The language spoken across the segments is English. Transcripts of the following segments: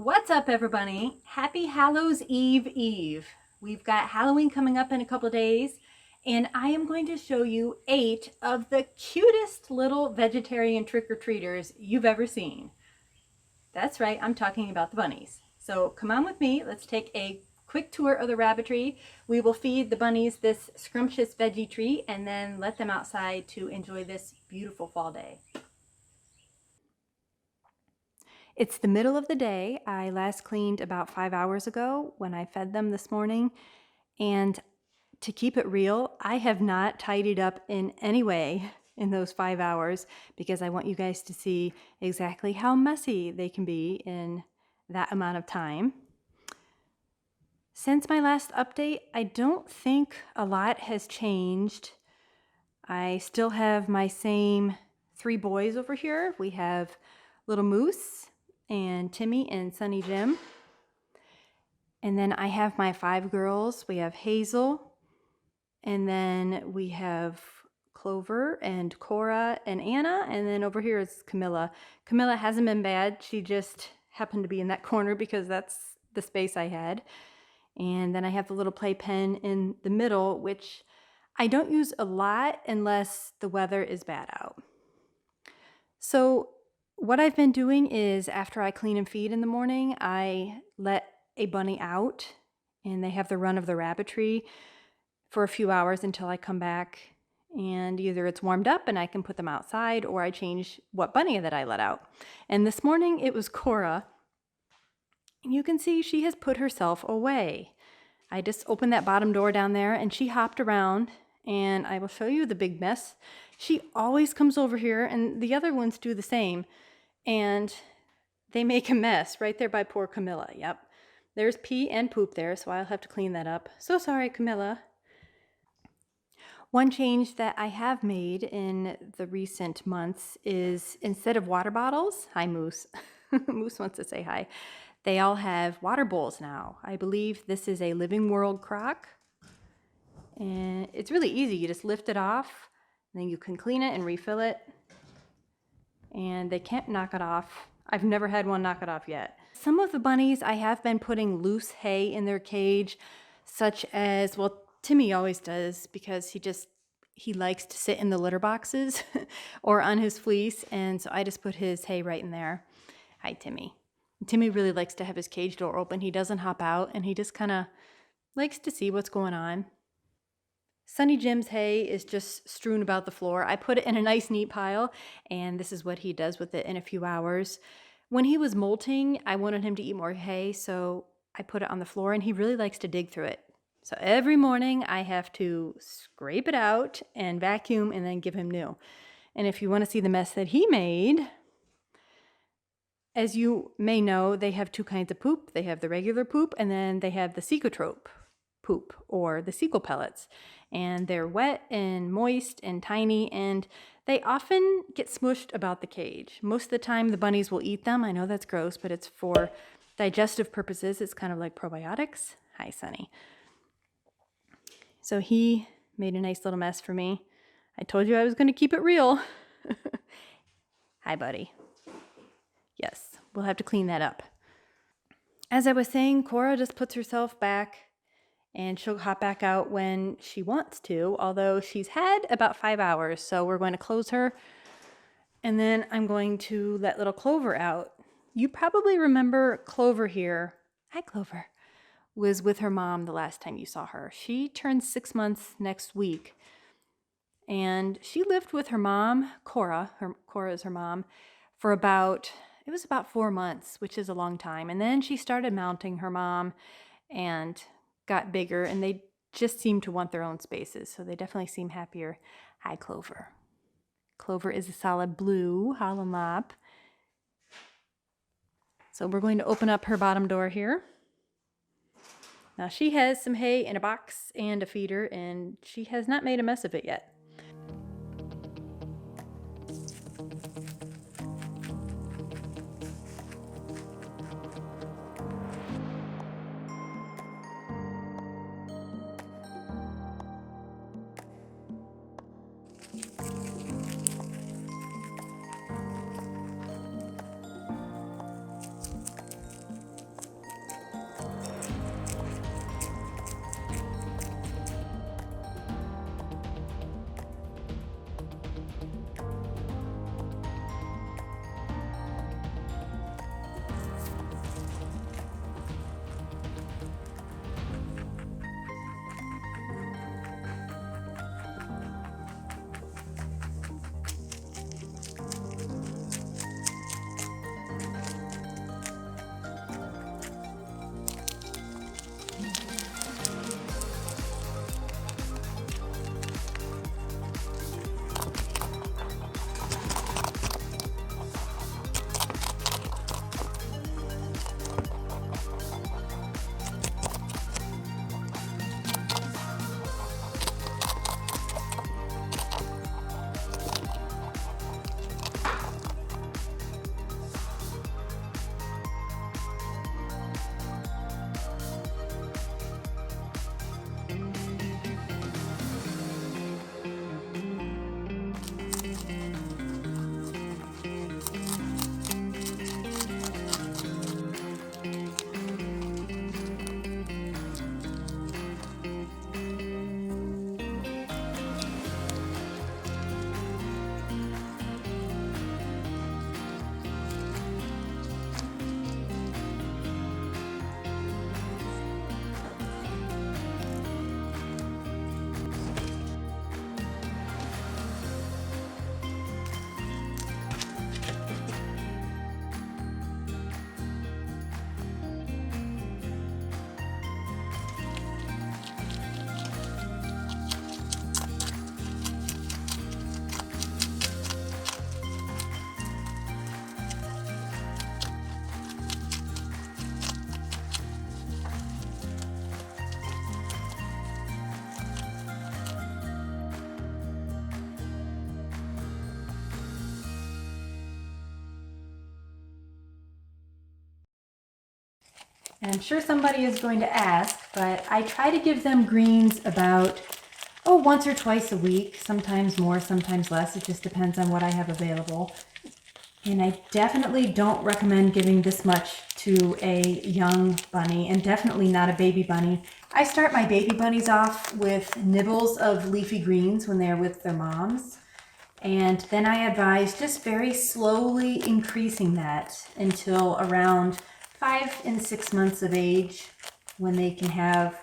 What's up, everybody? Happy Hallows Eve Eve. We've got Halloween coming up in a couple days, and I am going to show you 8 of the cutest little vegetarian trick-or-treaters you've ever seen. That's right, I'm talking about the bunnies. So come on with me, let's take a quick tour of the Rabbitry. We will feed the bunnies this scrumptious veggie treat and then let them outside to enjoy this beautiful fall day. It's the middle of the day. I last cleaned about 5 hours ago when I fed them this morning. And to keep it real, I have not tidied up in any way in those 5 hours because I want you guys to see exactly how messy they can be in that amount of time. Since my last update, I don't think a lot has changed. I still have my same 3 boys over here. We have Little Moose and Timmy and Sunny Jim. And then I have my 5 girls. We have Hazel, and then we have Clover and Cora and Anna, and then over here is Camilla. Camilla hasn't been bad. She just happened to be in that corner because that's the space I had. And then I have the little playpen in the middle, which I don't use a lot unless the weather is bad out. So what I've been doing is after I clean and feed in the morning, I let a bunny out and they have the run of the Rabbitry for a few hours until I come back, and either it's warmed up and I can put them outside or I change what bunny that I let out. And this morning it was Cora. And you can see she has put herself away. I just opened that bottom door down there and she hopped around, and I will show you the big mess. She always comes over here, and the other ones do the same, and they make a mess right there by poor Camilla. Yep. There's pee and poop there, so I'll have to clean that up. So sorry, Camilla. One change that I have made in the recent months is instead of water bottles, hi Moose, Moose wants to say hi, they all have water bowls now. I believe this is a Living World crock, and it's really easy. You just lift it off, and then you can clean it and refill it, and they can't knock it off. I've never had one knock it off yet. Some of the bunnies, I have been putting loose hay in their cage, such as, well, Timmy always does because he likes to sit in the litter boxes or on his fleece, and so I just put his hay right in there. Hi, Timmy. Timmy really likes to have his cage door open. He doesn't hop out, and he just kind of likes to see what's going on. Sunny Jim's hay is just strewn about the floor. I put it in a nice neat pile, and this is what he does with it in a few hours. When he was molting, I wanted him to eat more hay, so I put it on the floor, and he really likes to dig through it. So every morning I have to scrape it out and vacuum and then give him new. And if you want to see the mess that he made, as you may know, they have 2 kinds of poop. They have the regular poop, and then they have the cecotrope poop, or the cecal pellets. And they're wet and moist and tiny, and they often get smushed about the cage. Most of the time the bunnies will eat them. I know that's gross, but it's for digestive purposes. It's kind of like probiotics. Hi, Sunny. So he made a nice little mess for me. I told you I was going to keep it real. Hi, buddy. Yes, we'll have to clean that up. As I was saying, Cora just puts herself back, and she'll hop back out when she wants to, although she's had about 5 hours, so we're going to close her, and then I'm going to let little Clover out. You probably remember Clover here. Hi, Clover. Was with her mom the last time you saw her. She turns 6 months next week, and she lived with her mom, Cora is her mom, for about 4 months, which is a long time. And then she started mounting her mom and got bigger, and they just seem to want their own spaces, so they definitely seem happier. Hi, Clover. Clover is a solid blue hollow mop. So we're going to open up her bottom door here. Now she has some hay in a box and a feeder, and she has not made a mess of it yet. And I'm sure somebody is going to ask, but I try to give them greens about, once or twice a week, sometimes more, sometimes less. It just depends on what I have available. And I definitely don't recommend giving this much to a young bunny, and definitely not a baby bunny. I start my baby bunnies off with nibbles of leafy greens when they're with their moms. And then I advise just very slowly increasing that until around 5 and 6 months of age, when they can have,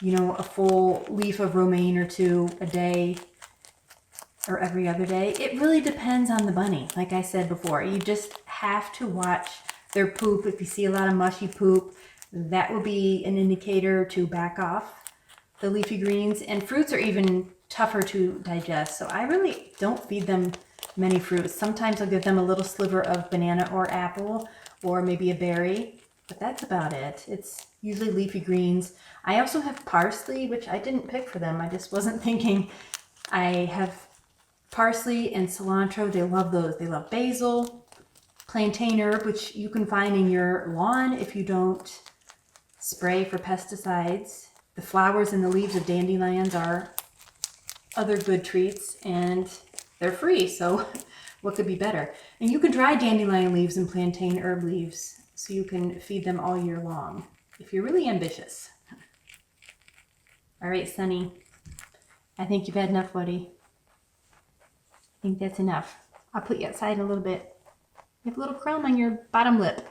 a full leaf of romaine or two a day or every other day. It really depends on the bunny. Like I said before, you just have to watch their poop. If you see a lot of mushy poop, that will be an indicator to back off the leafy greens. And fruits are even tougher to digest, so I really don't feed them many fruits. Sometimes I'll give them a little sliver of banana or apple, or maybe a berry, but that's about it. It's usually leafy greens. I also have parsley, which I didn't pick for them. I just wasn't thinking. I have parsley and cilantro. They love those. They love basil, plantain herb, which you can find in your lawn if you don't spray for pesticides. The flowers and the leaves of dandelions are other good treats, and they're free, so what could be better? And you can dry dandelion leaves and plantain herb leaves, so you can feed them all year long if you're really ambitious. All right, Sonny, I think you've had enough, buddy. I think that's enough. I'll put you outside in a little bit. You have a little crumb on your bottom lip.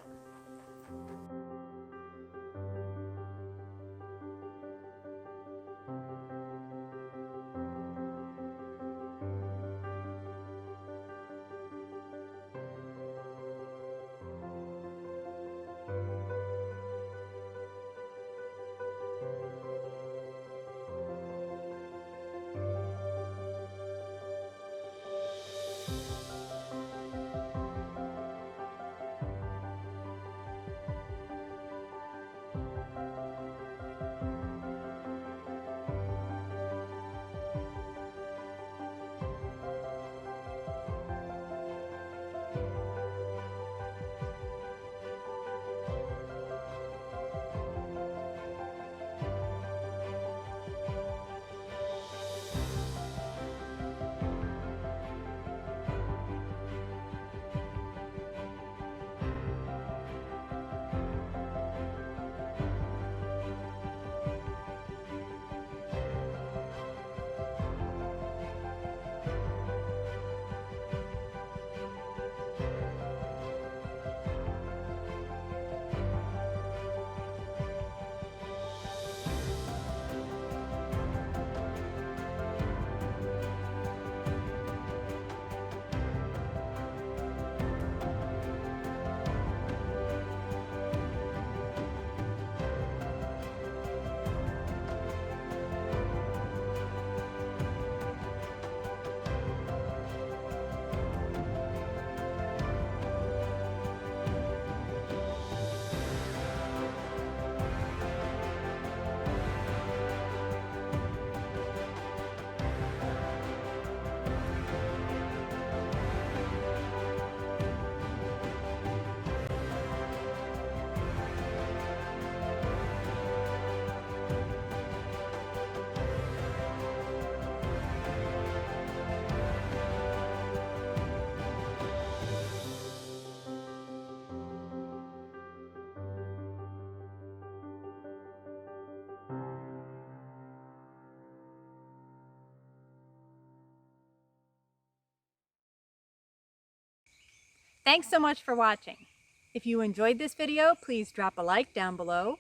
Thanks so much for watching. If you enjoyed this video, please drop a like down below.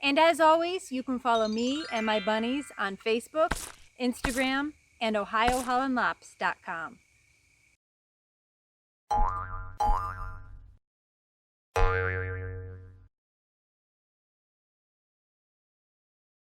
And as always, you can follow me and my bunnies on Facebook, Instagram, and OhioHollandLops.com.